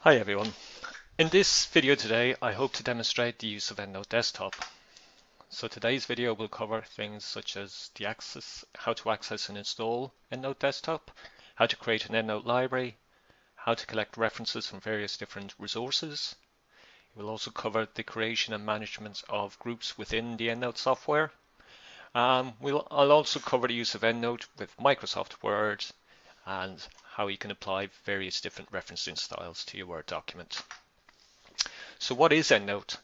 Hi everyone. In this video today, I hope to demonstrate the use of EndNote Desktop. So today's video will cover things such as how to access and install EndNote Desktop, how to create an EndNote library, how to collect references from various different resources. It will also cover the creation and management of groups within the EndNote software. I'll also cover the use of EndNote with Microsoft Word and how you can apply various different referencing styles to your Word document. So what is EndNote?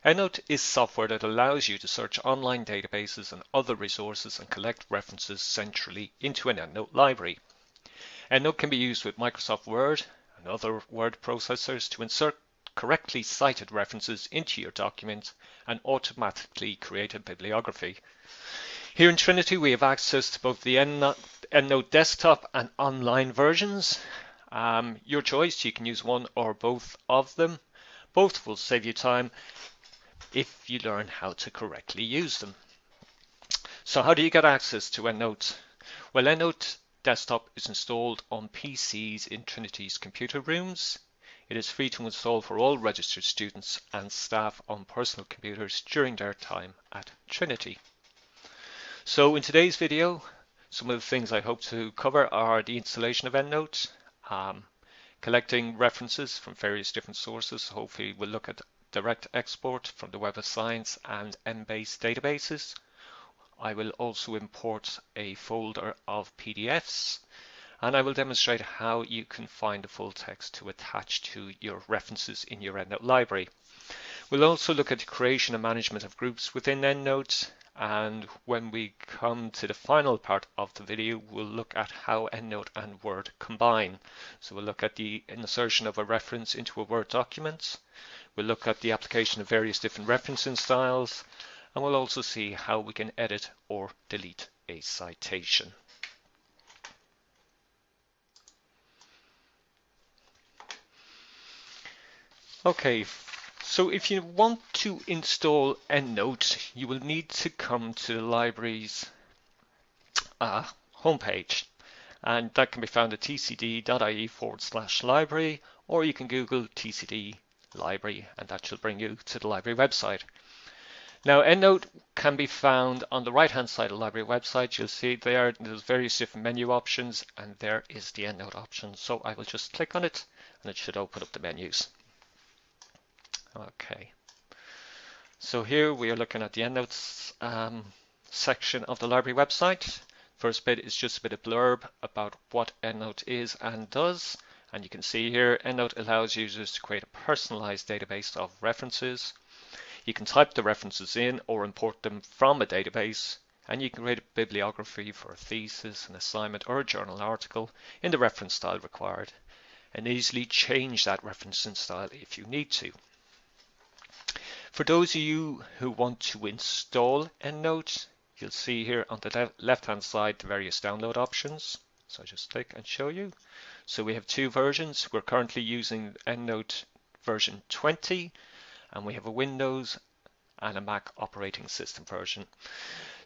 EndNote is software that allows you to search online databases and other resources and collect references centrally into an EndNote library. EndNote can be used with Microsoft Word and other word processors to insert correctly cited references into your document and automatically create a bibliography. Here in Trinity, we have access to both the EndNote desktop and online versions. Your choice, you can use one or both of them. Both will save you time if you learn how to correctly use them. So how do you get access to EndNote? Well, EndNote desktop is installed on PCs in Trinity's computer rooms. It is free to install for all registered students and staff on personal computers during their time at Trinity. So in today's video, some of the things I hope to cover are the installation of EndNote, collecting references from various different sources. Hopefully we'll look at direct export from the Web of Science and Embase databases. I will also import a folder of PDFs, and I will demonstrate how you can find the full text to attach to your references in your EndNote library. We'll also look at the creation and management of groups within EndNote, and when we come to the final part of the video, we'll look at how EndNote and Word combine. So we'll look at the insertion of a reference into a Word document. We'll look at the application of various different referencing styles, and we'll also see how we can edit or delete a citation. Okay. So if you want to install EndNote, you will need to come to the library's homepage, and that can be found at tcd.ie/library, or you can Google TCD library and that should bring you to the library website. Now EndNote can be found on the right hand side of the library website. You'll see there's various different menu options, and there is the EndNote option. So I will just click on it and it should open up the menus. Okay, so here we are looking at the EndNotes section of the library website. First bit is just a bit of blurb about what EndNote is and does. And you can see here, EndNote allows users to create a personalized database of references. You can type the references in or import them from a database, and you can create a bibliography for a thesis, an assignment, or a journal article in the reference style required, and easily change that referencing style if you need to. For those of you who want to install EndNote, you'll see here on the left-hand side the various download options. So I'll just click and show you. So we have two versions. We're currently using EndNote version 20, and we have a Windows and a Mac operating system version.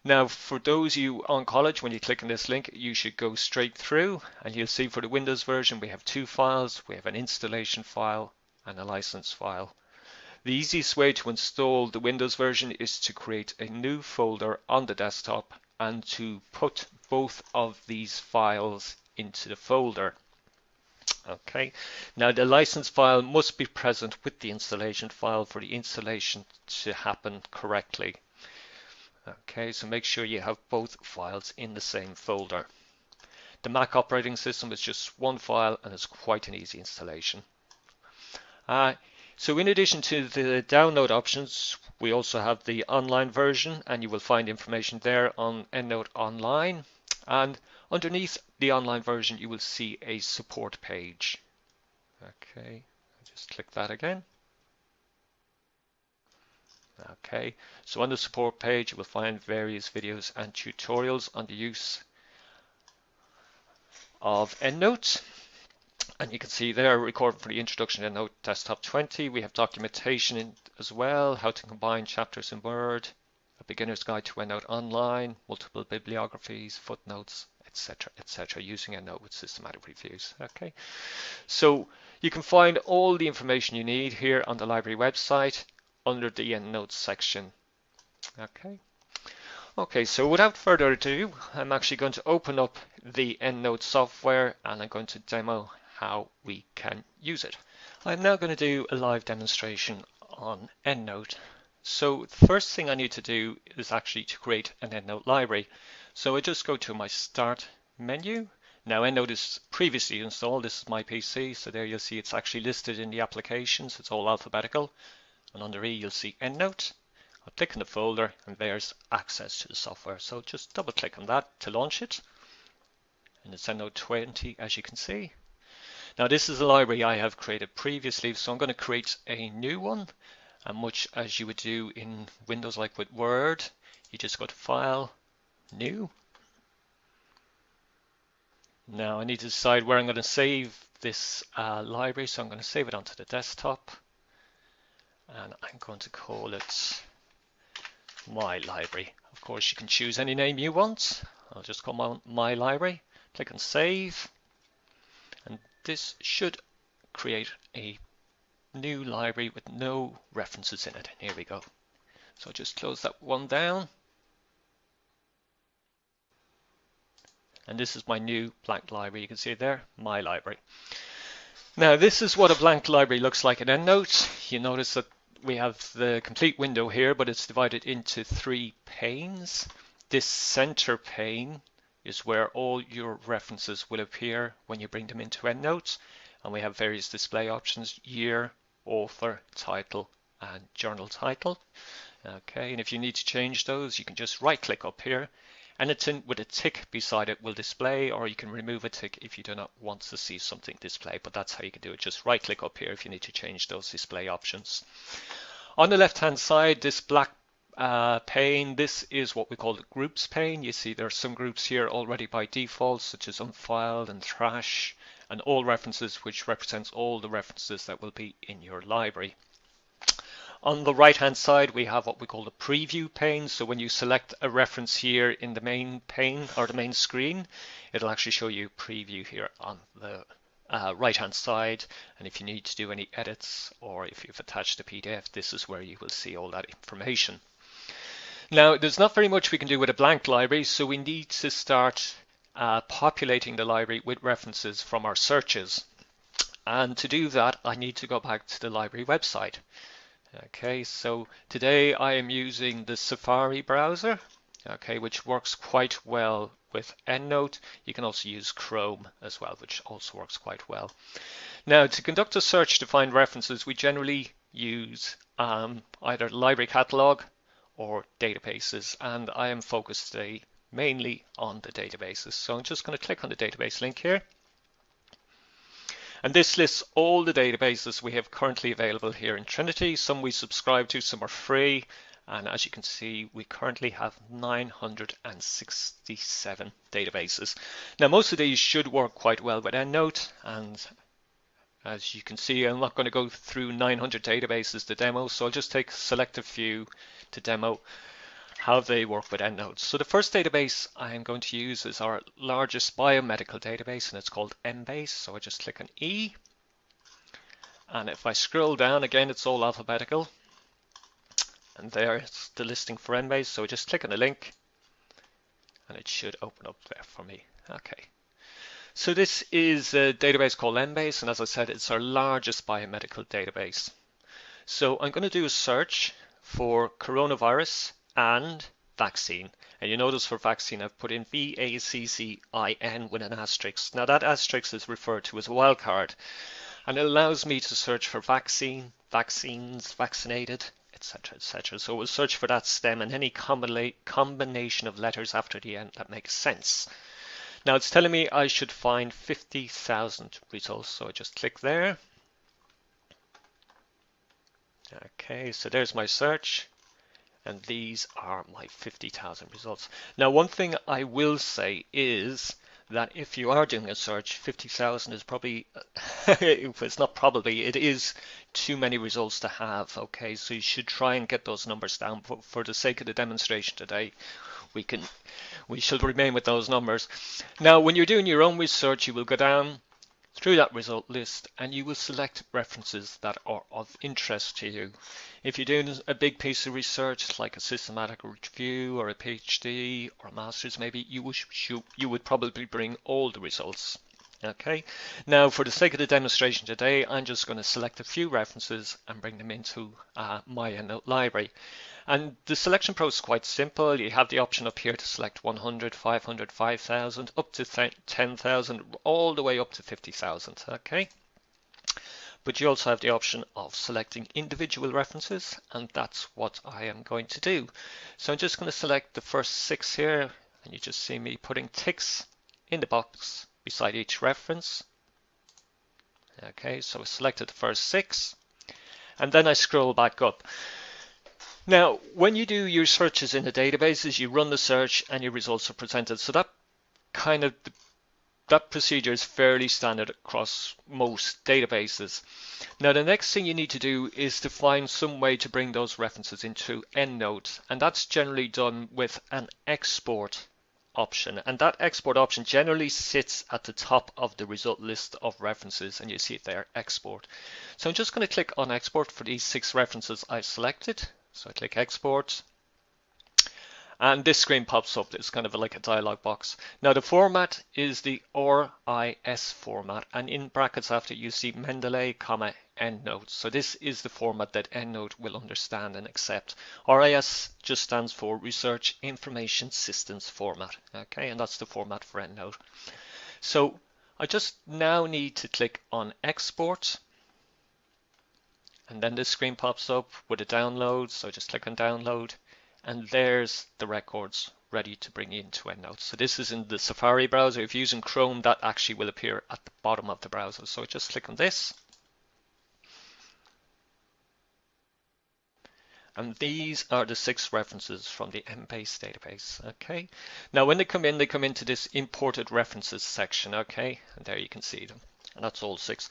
Now, for those of you on college, when you click on this link, you should go straight through, and you'll see for the Windows version we have two files. We have an installation file and a license file. The easiest way to install the Windows version is to create a new folder on the desktop and to put both of these files into the folder. Okay, now the license file must be present with the installation file for the installation to happen correctly. Okay, so make sure you have both files in the same folder. The Mac operating system is just one file and it's quite an easy installation. So in addition to the download options, we also have the online version, and you will find information there on EndNote Online. And underneath the online version, you will see a support page. Okay, I'll just click that again. Okay, so on the support page, you will find various videos and tutorials on the use of EndNote. And you can see there, recording for the introduction to EndNote Desktop 20. We have documentation as well, how to combine chapters in Word, a beginner's guide to EndNote Online, multiple bibliographies, footnotes, etc., etc., using EndNote with systematic reviews. Okay, so you can find all the information you need here on the library website under the EndNote section. Okay, so without further ado, I'm actually going to open up the EndNote software and I'm going to demo how we can use it. I'm now going to do a live demonstration on EndNote. So the first thing I need to do is actually to create an EndNote library. So I just go to my Start menu. Now EndNote is previously installed. This is my PC, so there you'll see it's actually listed in the applications. It's all alphabetical. And under E you'll see EndNote. I'll click on the folder and there's access to the software. So just double click on that to launch it. And it's EndNote 20 as you can see. Now this is a library I have created previously, so I'm going to create a new one. And much as you would do in Windows like with Word, you just go to File, New. Now I need to decide where I'm going to save this library, so I'm going to save it onto the desktop. And I'm going to call it My Library. Of course, you can choose any name you want. I'll just call My Library. Click on Save. And this should create a new library with no references in it. Here we go. So just close that one down. And this is my new blank library. You can see it there, My Library. Now this is what a blank library looks like in EndNote. You notice that we have the complete window here, but it's divided into 3 panes. This center pane is where all your references will appear when you bring them into EndNote. And we have various display options: year, author, title, and journal title. Okay, and if you need to change those, you can just right click up here. Anything with a tick beside it will display, or you can remove a tick if you do not want to see something displayed, but that's how you can do it. Just right click up here if you need to change those display options. On the left hand side, this black pane, this is what we call the groups pane. You see there are some groups here already by default, such as unfiled and trash, and all references, which represents all the references that will be in your library. On the right hand side we have what we call the preview pane. So when you select a reference here in the main pane or the main screen, it'll actually show you preview here on the right hand side, and if you need to do any edits or if you've attached a PDF, this is where you will see all that information. Now there's not very much we can do with a blank library, so we need to start populating the library with references from our searches. And to do that I need to go back to the library website. Okay, so today I am using the Safari browser, okay, which works quite well with EndNote. You can also use Chrome as well, which also works quite well. Now, to conduct a search to find references, we generally use either library catalog or databases, and I am focused today mainly on the databases. So I'm just going to click on the database link here. And this lists all the databases we have currently available here in Trinity. Some we subscribe to, some are free. And as you can see, we currently have 967 databases. Now, most of these should work quite well with EndNote. And as you can see, I'm not going to go through 900 databases to demo. So I'll just select a few to demo how they work with EndNote. So the first database I'm going to use is our largest biomedical database, and it's called Embase. So I just click on E, and if I scroll down again, it's all alphabetical, and there's the listing for Embase. So I just click on the link and it should open up there for me. Okay, so this is a database called Embase, and as I said, it's our largest biomedical database. So I'm going to do a search for coronavirus and vaccine, and you notice for vaccine I've put in VACCIN with an asterisk. Now that asterisk is referred to as a wildcard, and it allows me to search for vaccine, vaccines, vaccinated, etc., etc. So we'll search for that stem and any combination of letters after the end that makes sense. Now it's telling me I should find 50,000 results, so I just click there. Okay, so there's my search. And these are my 50,000 results. Now, one thing I will say is that if you are doing a search, 50,000 is probably, if it's not probably, it is too many results to have. Okay, so you should try and get those numbers down. But for the sake of the demonstration today, we should remain with those numbers. Now, when you're doing your own research, you will go down through that result list and you will select references that are of interest to you. If you're doing a big piece of research like a systematic review or a PhD or a master's, maybe you would probably bring all the results. Okay, now for the sake of the demonstration today, I'm just going to select a few references and bring them into my EndNote library. And the selection process is quite simple. You have the option up here to select 100, 500, 5,000, up to 10,000, all the way up to 50,000. Okay, but you also have the option of selecting individual references, and that's what I am going to do. So I'm just going to select the first 6 here, and you just see me putting ticks in the box beside each reference. Okay, so I selected the first 6 and then I scroll back up. Now, when you do your searches in the databases, you run the search and your results are presented. So that procedure is fairly standard across most databases. Now, the next thing you need to do is to find some way to bring those references into EndNote, and that's generally done with an export option, and that export option generally sits at the top of the result list of references, and you see it there, export. So I'm just going to click on export for these 6 references I've selected. So I click export and this screen pops up. It's kind of like a dialog box. Now the format is the RIS format, and in brackets after you see Mendeley, EndNote. So this is the format that EndNote will understand and accept. RIS just stands for Research Information Systems Format. Okay, and that's the format for EndNote. So I just now need to click on export, and then this screen pops up with a download. So just click on download, and there's the records ready to bring into EndNote. So this is in the Safari browser. If you're using Chrome, that actually will appear at the bottom of the browser. So just click on this. And these are the 6 references from the Embase database. Okay. Now when they come into this imported references section. Okay. And there you can see them. And that's all 6.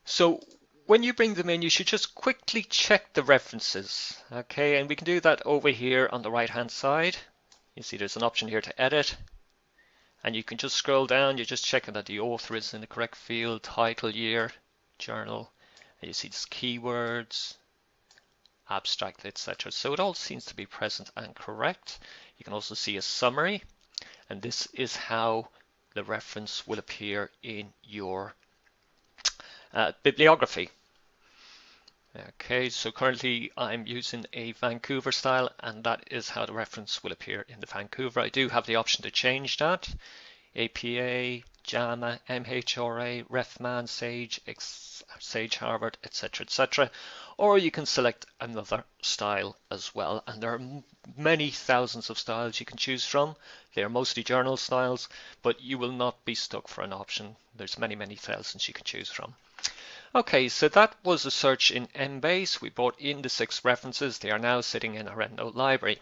So when you bring them in, you should just quickly check the references. Okay, and we can do that over here on the right hand side. You see there's an option here to edit, and you can just scroll down. You're just checking that the author is in the correct field, title, year, journal, and you see these keywords, abstract, etc. So it all seems to be present and correct. You can also see a summary, and this is how the reference will appear in your bibliography. Okay, so currently I'm using a Vancouver style, and that is how the reference will appear in the Vancouver. I do have the option to change that. APA, JAMA, MHRA, RefMan, Sage, Sage Harvard, etc., etc. Or you can select another style as well, and there are many thousands of styles you can choose from. They are mostly journal styles, but you will not be stuck for an option. There's many thousands you can choose from. Okay, so that was a search in Embase. We brought in the 6 references. They are now sitting in our EndNote library.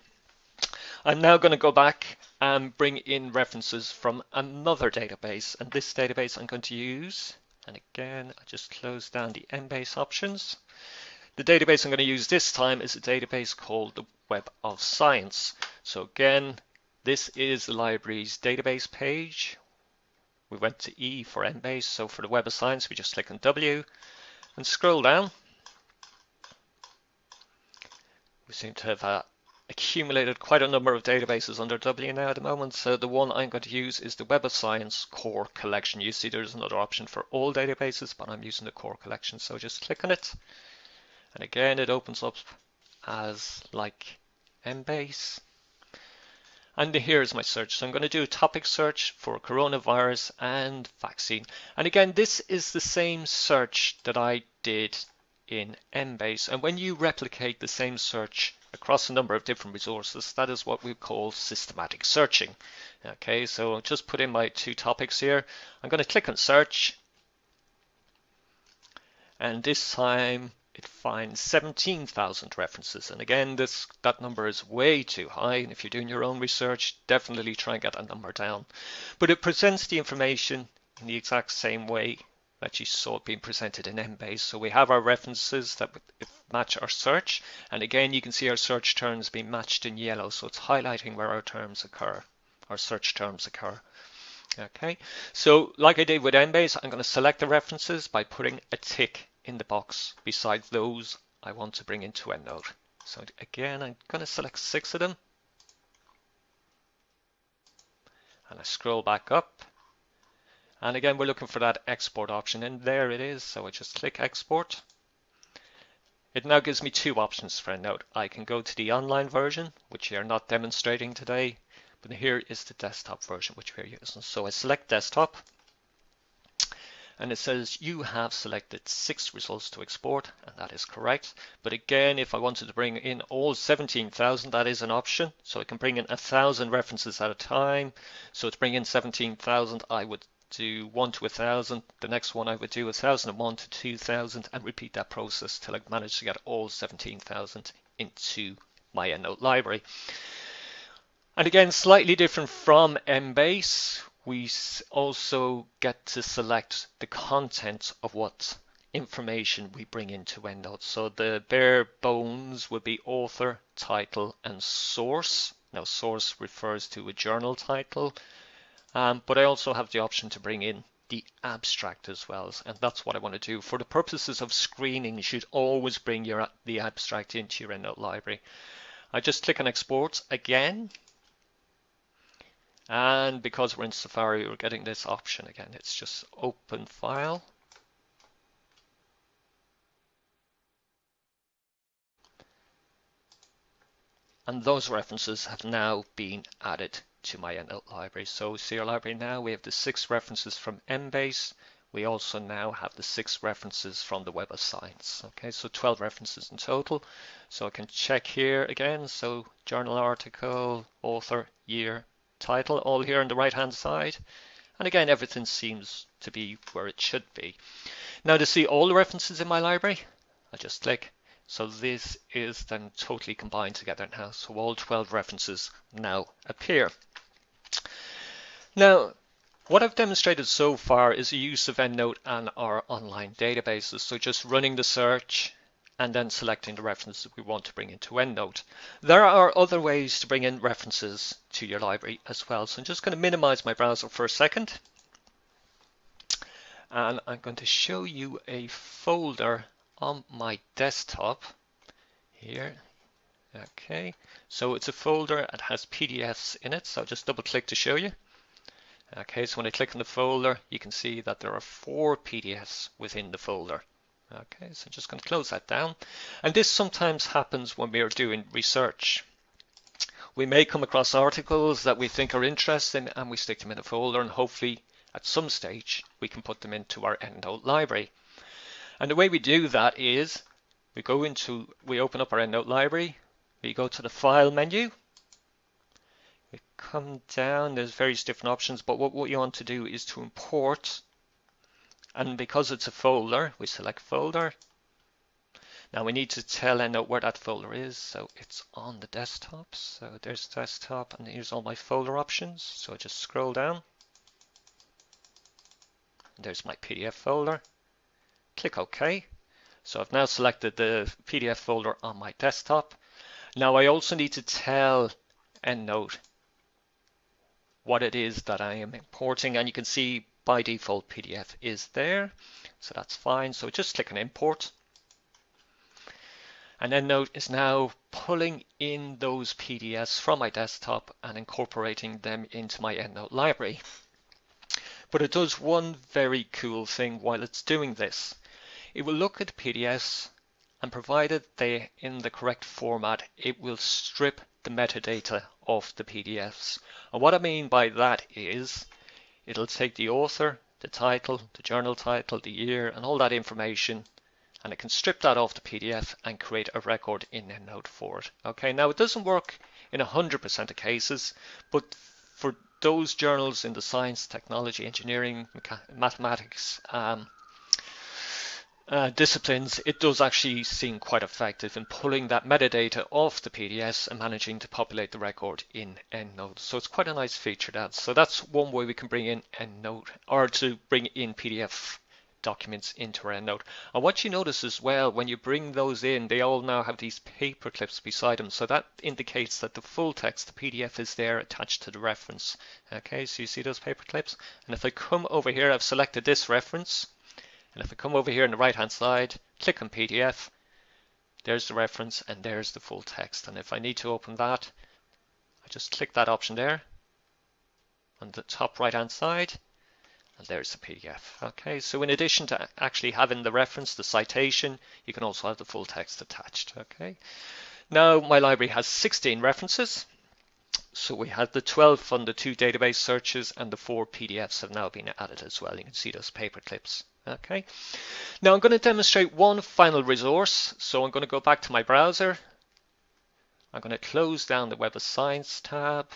I'm now going to go back and bring in references from another database, and this database I'm going to use, and again I just close down the Embase options. The database I'm going to use this time is a database called the Web of Science. So again, this is the library's database page. We went to E for Embase, so for the Web of Science we just click on W and scroll down. We seem to have accumulated quite a number of databases under W now at the moment, so the one I'm going to use is the Web of Science Core Collection. You see there's another option for all databases, but I'm using the Core Collection, so just click on it. And again, it opens up as like Embase. And here's my search. So I'm going to do a topic search for coronavirus and vaccine. And again, this is the same search that I did in Embase. And when you replicate the same search across a number of different resources, that is what we call systematic searching. Okay, so I'll just put in my 2 topics here. I'm going to click on search. And this time it finds 17,000 references. And again, that number is way too high. And if you're doing your own research, definitely try and get that number down. But it presents the information in the exact same way that you saw being presented in Embase. So we have our references that match our search, and again you can see our search terms being matched in yellow, so it's highlighting where our terms occur, our search terms occur. Okay, so like I did with Embase, I'm going to select the references by putting a tick in the box beside those I want to bring into EndNote. So again, I'm going to select 6 of them, and I scroll back up. And again, we're looking for that export option, and there it is. So I just click export. It now gives me 2 options for EndNote. I can go to the online version, which we are not demonstrating today, but here is the desktop version, which we're using. So I select desktop, and it says you have selected 6 results to export, and that is correct. But again, if I wanted to bring in all 17,000, that is an option. So I can bring in 1,000 references at a time. So to bring in 17,000, I would do 1 to 1,000. The next one I would do 1,001 to 2,000, and repeat that process till I manage to get all 17,000 into my EndNote library. And again, slightly different from Embase, we also get to select the content of what information we bring into EndNote. So the bare bones would be author, title, and source. Now, source refers to a journal title. But I also have the option to bring in the abstract as well, and that's what I want to do. For the purposes of screening, you should always bring the abstract into your EndNote library. I just click on export again, and because we're in Safari, we're getting this option again. It's just open file. And those references have now been added to my EndNote library. So see our library now, we have the 6 references from Embase. We also now have the 6 references from the Web of Science. Okay, so 12 references in total. So I can check here again. So journal article, author, year, title, all here on the right hand side. And again, everything seems to be where it should be. Now to see all the references in my library, I just click. So this is then totally combined together now. So all 12 references now appear. Now, what I've demonstrated so far is the use of EndNote and our online databases. So just running the search and then selecting the references we want to bring into EndNote. There are other ways to bring in references to your library as well. So I'm just going to minimize my browser for a second. And I'm going to show you a folder on my desktop here. Okay, so it's a folder that has PDFs in it, so I'll just double click to show you. Okay, so when I click on the folder, you can see that there are 4 PDFs within the folder. Okay, so I'm just going to close that down. And this sometimes happens when we are doing research. We may come across articles that we think are interesting, and we stick them in a folder, and hopefully at some stage we can put them into our EndNote library. And the way we do that is we open up our EndNote library, we go to the file menu, we come down, there's various different options, but what you want to do is to import, and because it's a folder, we select folder. Now we need to tell EndNote where that folder is, so it's on the desktop, so there's desktop, and here's all my folder options, so I just scroll down, there's my PDF folder. Click OK. So I've now selected the PDF folder on my desktop. Now I also need to tell EndNote what it is that I am importing, and you can see by default PDF is there, so that's fine. So just click on import, and EndNote is now pulling in those PDFs from my desktop and incorporating them into my EndNote library. But it does one very cool thing while it's doing this. It will look at PDFs, and provided they're in the correct format, it will strip the metadata of the PDFs. And what I mean by that is it'll take the author, the title, the journal title, the year, and all that information, and it can strip that off the PDF and create a record in EndNote for it. Okay, now it doesn't work in 100% of cases, but for those journals in the science, technology, engineering, mathematics, disciplines, it does actually seem quite effective in pulling that metadata off the PDFs and managing to populate the record in EndNote. So it's quite a nice feature that. So that's one way we can bring in EndNote, or to bring in PDF documents into our EndNote. And what you notice as well, when you bring those in, they all now have these paper clips beside them. So that indicates that the full text, the PDF, is there attached to the reference. Okay, so you see those paper clips? And if I come over here, I've selected this reference. And if I come over here on the right hand side, click on PDF, there's the reference and there's the full text. And if I need to open that, I just click that option there on the top right hand side, and there's the PDF. Okay, so in addition to actually having the reference, the citation, you can also have the full text attached. Okay, now my library has 16 references. So we had the 12 from the 2 database searches, and the 4 PDFs have now been added as well. You can see those paper clips. Okay, now I'm going to demonstrate one final resource. So I'm going to go back to my browser. I'm going to close down the Web of Science tab.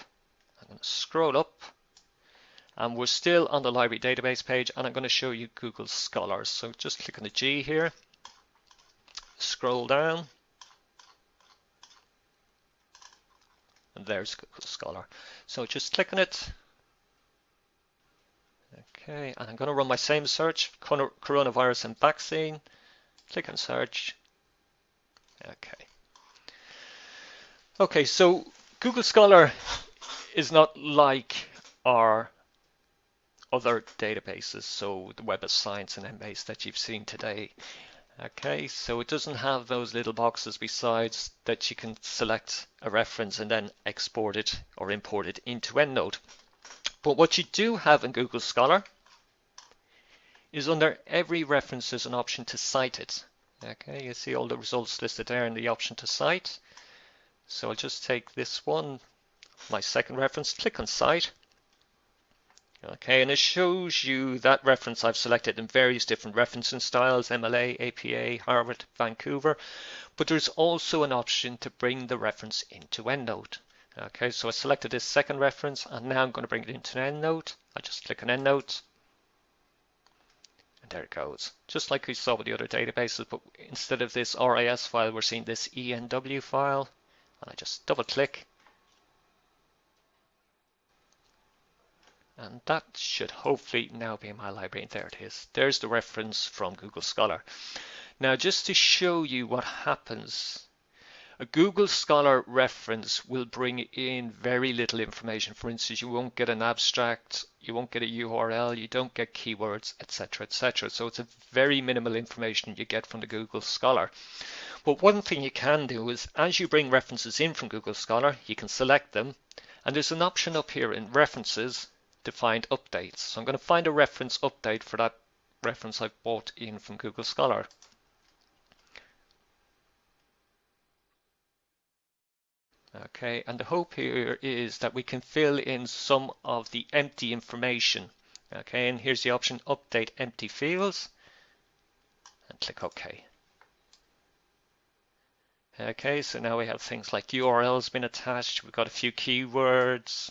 I'm going to scroll up. And we're still on the library database page, and I'm going to show you Google Scholar. So just click on the G here, scroll down, and there's Google Scholar. So just click on it. Okay, and I'm going to run my same search, coronavirus and vaccine. Click on search. Okay, so Google Scholar is not like our other databases, so the Web of Science and Embase that you've seen today. Okay, so it doesn't have those little boxes besides that you can select a reference and then export it or import it into EndNote. But what you do have in Google Scholar is under every reference there's an option to cite it. Okay, you see all the results listed there and the option to cite. So I'll just take this one, my second reference, click on cite. Okay, and it shows you that reference I've selected in various different referencing styles, MLA, APA, Harvard, Vancouver, but there's also an option to bring the reference into EndNote. Okay, so I selected this second reference, and now I'm going to bring it into EndNote. I just click on EndNote, and there it goes. Just like we saw with the other databases, but instead of this RIS file, we're seeing this ENW file, and I just double click. And that should hopefully now be in my library. And there it is. There's the reference from Google Scholar. Now, just to show you what happens, a Google Scholar reference will bring in very little information. For instance, you won't get an abstract, you won't get a URL, you don't get keywords, etc., etc. So it's a very minimal information you get from the Google Scholar. But one thing you can do is, as you bring references in from Google Scholar, you can select them. And there's an option up here in References to find updates. So I'm going to find a reference update for that reference I've brought in from Google Scholar. Okay, and the hope here is that we can fill in some of the empty information. Okay, and here's the option Update Empty Fields, and click OK. Okay, so now we have things like URLs been attached, we've got a few keywords,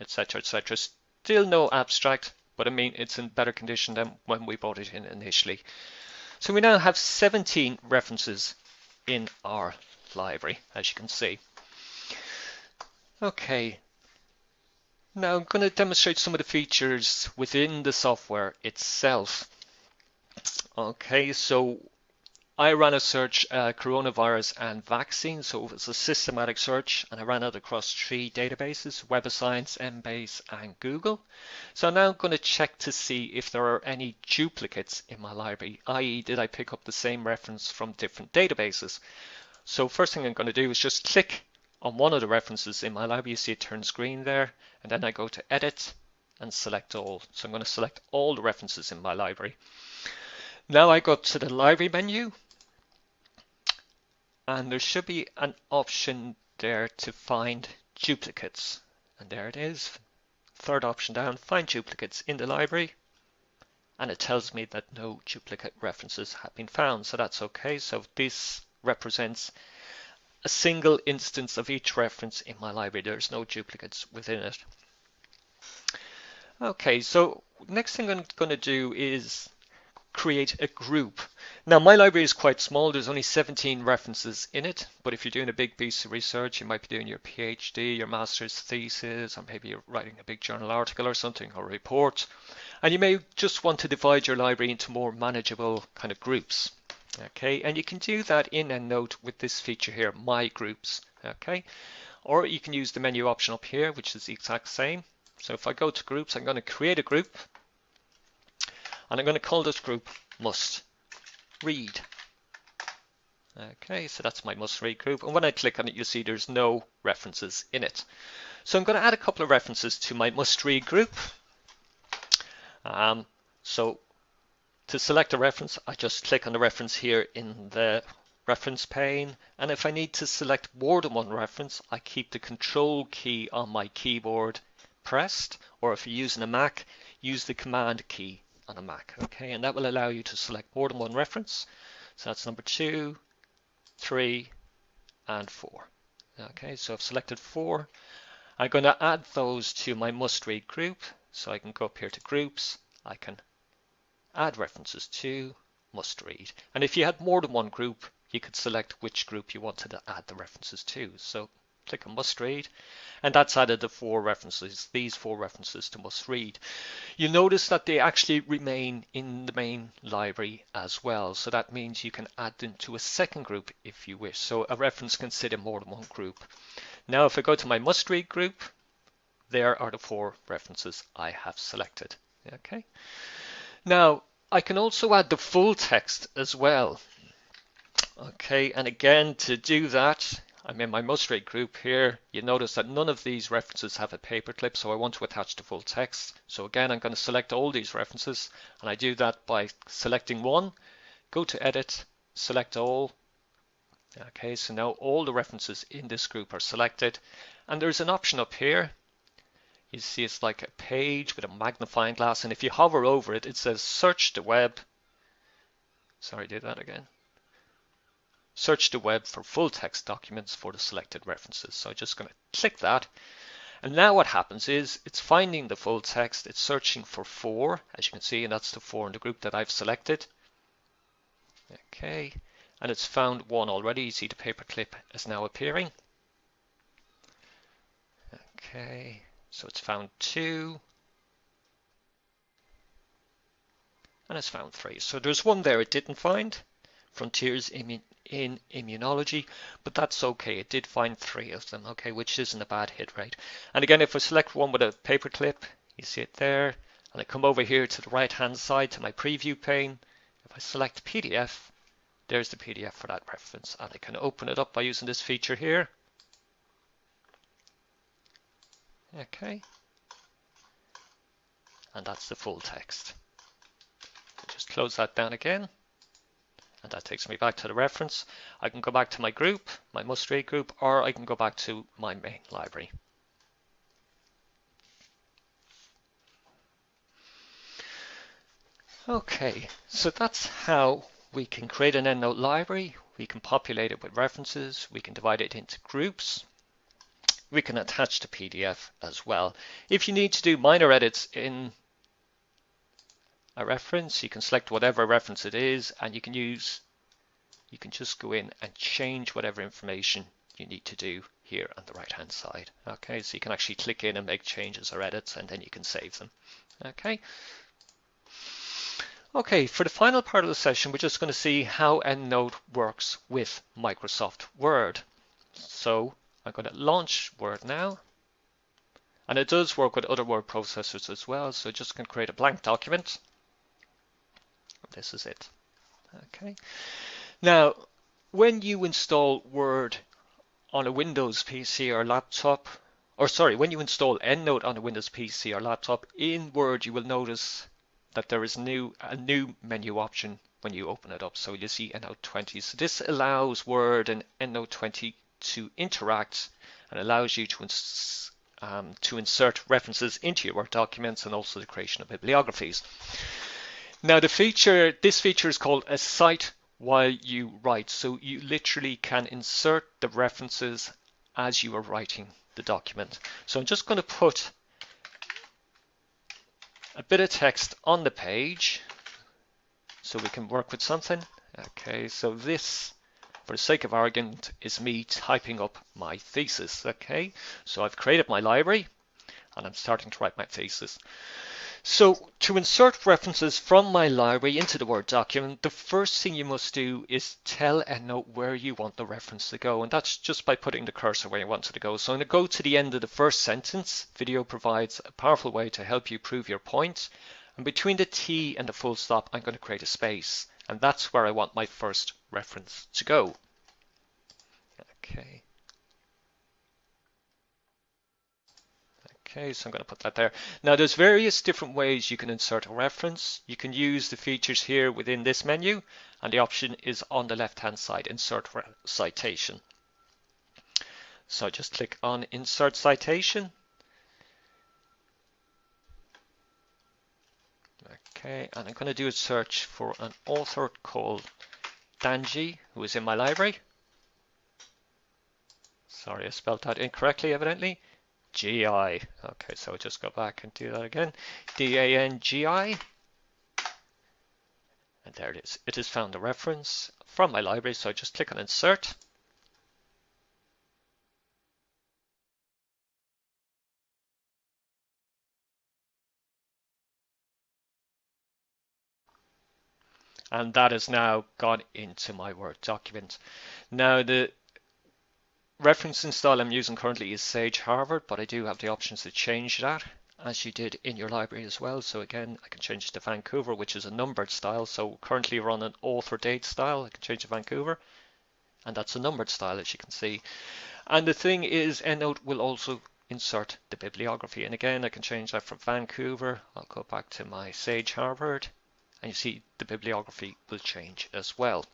etc., etc. Still no abstract, but I mean it's in better condition than when we brought it in initially. So we now have 17 references in our library, as you can see. Okay, now I'm going to demonstrate some of the features within the software itself. Okay, so I ran a search, coronavirus and vaccine, so it was a systematic search, and I ran it across 3 databases, Web of Science, Embase and Google. So now I'm going to check to see if there are any duplicates in my library, i.e. did I pick up the same reference from different databases. So first thing I'm going to do is just click on one of the references in my library. You see it turns green there, and then I go to Edit and select all. So I'm going to select all the references in my library. Now I go to the library menu, and there should be an option there to find duplicates, and there it is, third option down, find duplicates in the library, and it tells me that no duplicate references have been found, so that's okay. So this represents a single instance of each reference in my library. There's no duplicates within it. Okay, so next thing I'm going to do is create a group. Now my library is quite small, there's only 17 references in it, but if you're doing a big piece of research, you might be doing your PhD, your master's thesis, or maybe you're writing a big journal article or something, or a report, and you may just want to divide your library into more manageable kind of groups. Okay, and you can do that in EndNote with this feature here, My Groups. Okay, or you can use the menu option up here, which is the exact same. So if I go to groups, I'm going to create a group, and I'm going to call this group Must Read. Okay, so that's my Must Read group, and when I click on it, you'll see there's no references in it. So I'm going to add a couple of references to my Must Read group. So to select a reference, I just click on the reference here in the reference pane, and if I need to select more than one reference, I keep the Control key on my keyboard pressed, or if you're using a Mac, use the Command key on a Mac. Okay, and that will allow you to select more than one reference. So that's number 2, 3, and 4. Okay, so I've selected 4. I'm going to add those to my Must Read group. So I can go up here to Groups, I can add references to Must Read. And if you had more than one group, you could select which group you wanted to add the references to. So click on Must Read, and that's added the 4 references, these 4 references to Must Read. You'll notice that they actually remain in the main library as well. So that means you can add them to a second group if you wish. So a reference can sit in more than one group. Now if I go to my Must Read group, there are the 4 references I have selected. Okay. Now I can also add the full text as well. Okay, and again, to do that, I'm in my Must Read group here. You notice that none of these references have a paperclip, so I want to attach the full text. So again, I'm going to select all these references, and I do that by selecting one, go to Edit, select all. Okay, so now all the references in this group are selected, and there's an option up here. You see it's like a page with a magnifying glass, and if you hover over it, it says search the web. Sorry, do that again. Search the web for full text documents for the selected references. So I'm just going to click that. And now what happens is it's finding the full text. It's searching for 4, as you can see, and that's the 4 in the group that I've selected. Okay, and it's found 1 already. You see the paperclip is now appearing. Okay. So it's found 2, and it's found 3. So there's 1 there it didn't find, Frontiers in Immunology, but that's okay. It did find 3 of them, okay, which isn't a bad hit rate. And again, if I select one with a paperclip, you see it there, and I come over here to the right hand side to my preview pane. If I select PDF, there's the PDF for that reference, and I can open it up by using this feature here. Okay, and that's the full text. Just close that down again, and that takes me back to the reference. I can go back to my group, my Must Read group, or I can go back to my main library. Okay, so that's how we can create an EndNote library. We can populate it with references, we can divide it into groups. We can attach the PDF as well. If you need to do minor edits in a reference, you can select whatever reference it is, and you can just go in and change whatever information you need to do here on the right hand side. Okay, so you can actually click in and make changes or edits, and then you can save them. Okay. Okay, for the final part of the session, we're just going to see how EndNote works with Microsoft Word. So I'm going to launch Word now, and it does work with other word processors as well, so just going to create a blank document. This is it. Okay. Now, when you install Word on a Windows PC or laptop, when you install EndNote on a Windows PC or laptop, in Word you will notice that there is a new menu option when you open it up. So you see EndNote 20. So this allows Word and EndNote 20 to interact and allows you to insert references into your Word documents and also the creation of bibliographies. Now this feature is called a Cite While You Write. So you literally can insert the references as you are writing the document. So I'm just going to put a bit of text on the page. so we can work with something. Okay, so this, for the sake of argument, is me typing up my thesis. Okay, so I've created my library and I'm starting to write my thesis. So to insert references from my library into the Word document, the first thing you must do is tell EndNote where you want the reference to go, and that's just by putting the cursor where you want it to go. So I'm going to go to the end of the first sentence. Video provides a powerful way to help you prove your point, and between the T and the full stop I'm going to create a space, and that's where I want my first reference to go. Okay. Okay, so I'm going to put that there. Now there's various different ways you can insert a reference. You can use the features here within this menu, and the option is on the left hand side, Insert Citation. So just click on Insert Citation. Okay, and I'm going to do a search for an author called Danji, who is in my library. Sorry, I spelled that incorrectly evidently. G-I. Okay, so I'll just go back and do that again. D-A-N-G-I. And there it is. It has found a reference from my library, so I just click on Insert. And that has now gone into my Word document. Now the referencing style I'm using currently is Sage Harvard, but I do have the options to change that, as you did in your library as well. So again, I can change it to Vancouver, which is a numbered style. So currently we're on an author date style. I can change to Vancouver, and that's a numbered style, as you can see. And the thing is, EndNote will also insert the bibliography. And again, I can change that from Vancouver. I'll go back to my Sage Harvard, and you see the bibliography will change as well.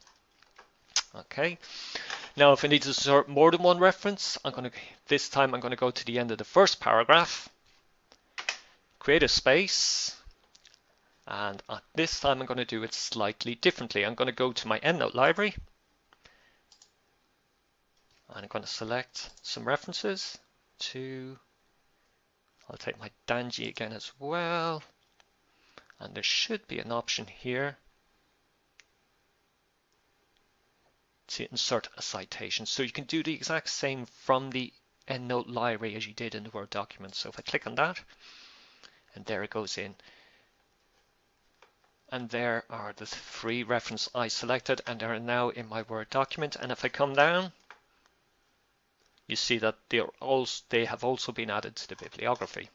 Okay. Now, if I need to insert more than one reference, this time I'm going to go to the end of the first paragraph, create a space, and this time I'm going to do it slightly differently. I'm going to go to my EndNote library, and I'm going to select some references I'll take my Danji again as well, and there should be an option here to insert a citation. So you can do the exact same from the EndNote library as you did in the Word document. So if I click on that, and there it goes in. And there are the 3 references I selected, and they are now in my Word document. And if I come down, you see that they have also been added to the bibliography.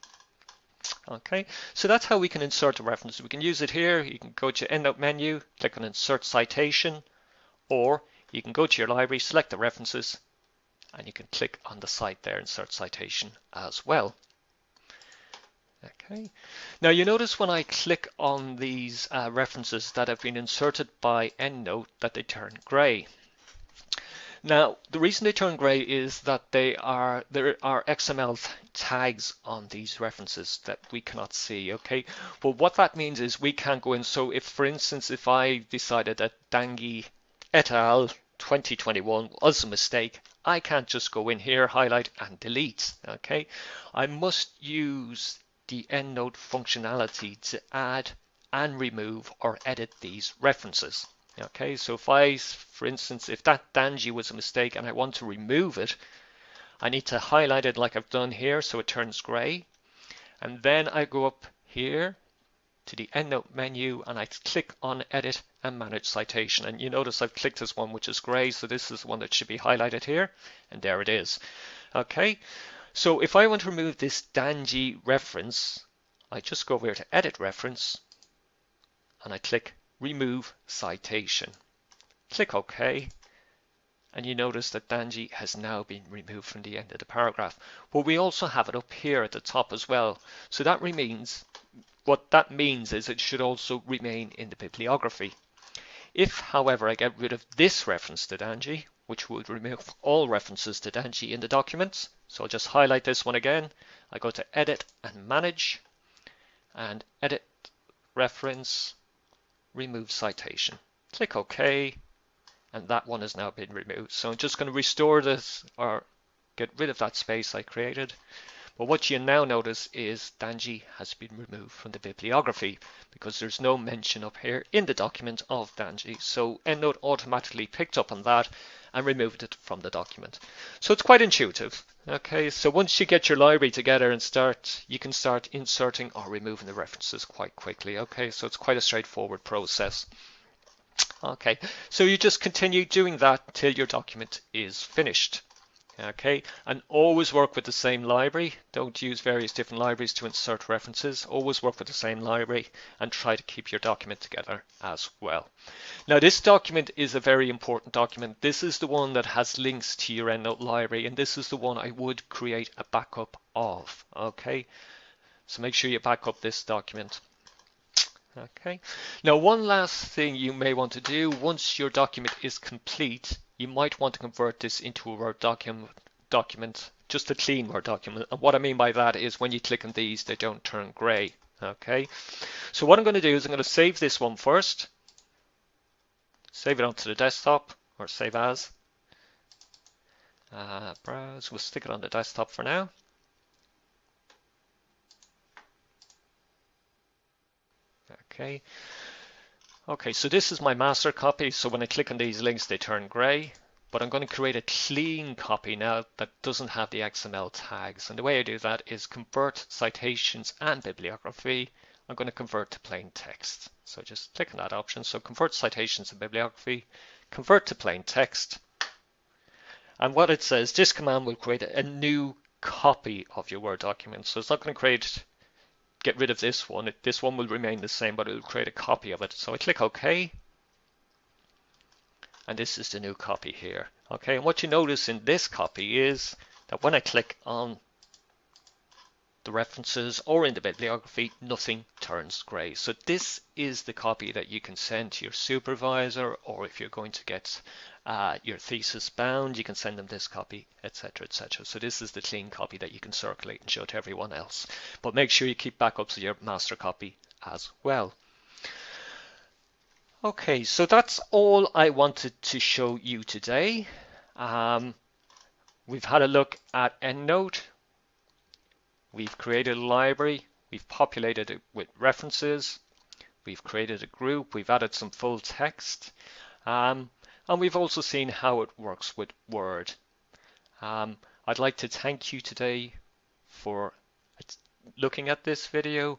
Okay, so that's how we can insert a reference. We can use it here. You can go to EndNote menu, click on Insert Citation, or you can go to your library, select the references, and you can click on the site there, Insert Citation as well. Okay. Now you notice when I click on these references that have been inserted by EndNote that they turn grey. Now the reason they turn grey is that there are XML tags on these references that we cannot see. Okay, but what that means is we can't go in. So if, for instance, if I decided that Dangi et al. 2021 was a mistake, I can't just go in here, highlight and delete. Okay, I must use the EndNote functionality to add and remove or edit these references. Okay, so if I, for instance, if that Danji was a mistake and I want to remove it, I need to highlight it like I've done here so it turns grey, and then I go up here to the EndNote menu and I click on Edit and Manage Citation, and you notice I've clicked this one which is grey, so this is the one that should be highlighted here, and there it is. Okay, so if I want to remove this Danji reference, I just go over here to Edit Reference and I click Remove Citation. Click OK, and you notice that Danji has now been removed from the end of the paragraph. But we also have it up here at the top as well. So that means, what that means is it should also remain in the bibliography. If, however, I get rid of this reference to Danji, which would remove all references to Danji in the documents, so I'll just highlight this one again. I go to Edit and Manage, and Edit Reference, Remove Citation. Click OK, and that one has now been removed. So I'm just going to restore this or get rid of that space I created But what you now notice is Danji has been removed from the bibliography because there's no mention up here in the document of Danji. So EndNote automatically picked up on that and removed it from the document. So it's quite intuitive. Okay, so once you get your library together and you can start inserting or removing the references quite quickly. Okay, so it's quite a straightforward process. Okay, so you just continue doing that till your document is finished. Okay, and always work with the same library. Don't use various different libraries to insert references. Always work with the same library and try to keep your document together as well. Now, this document is a very important document. This is the one that has links to your EndNote library, and this is the one I would create a backup of. Okay, so make sure you back up this document. Okay, now one last thing you may want to do once your document is complete, you might want to convert this into a Word document, just a clean Word document. And what I mean by that is when you click on these, they don't turn gray. Okay, so what I'm going to do is I'm going to save this one first, save it onto the desktop or save as. Browse, we'll stick it on the desktop for now. Okay, so this is my master copy. So when I click on these links, they turn gray. But I'm going to create a clean copy now that doesn't have the XML tags. And the way I do that is convert citations and bibliography. I'm going to convert to plain text. So just click on that option. So convert citations and bibliography, convert to plain text. And what it says, this command will create a new copy of your Word document. So it's not going to get rid of this one. This one will remain the same, but it will create a copy of it. So I click OK. And this is the new copy here. Okay, and what you notice in this copy is that when I click on the references or in the bibliography, nothing turns gray. So this is the copy that you can send to your supervisor, or if you're going to get your thesis bound, you can send them this copy, etc., etc. So this is the clean copy that you can circulate and show to everyone else. But make sure you keep backups of your master copy as well. Okay, so that's all I wanted to show you today. We've had a look at EndNote. We've created a library. We've populated it with references. We've created a group. We've added some full text. And we've also seen how it works with Word. I'd like to thank you today for looking at this video,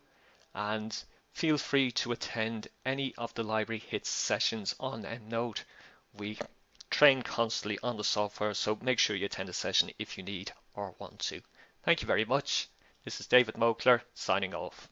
and feel free to attend any of the Library Hits sessions on EndNote. We train constantly on the software, so make sure you attend a session if you need or want to. Thank you very much. This is David Moakler signing off.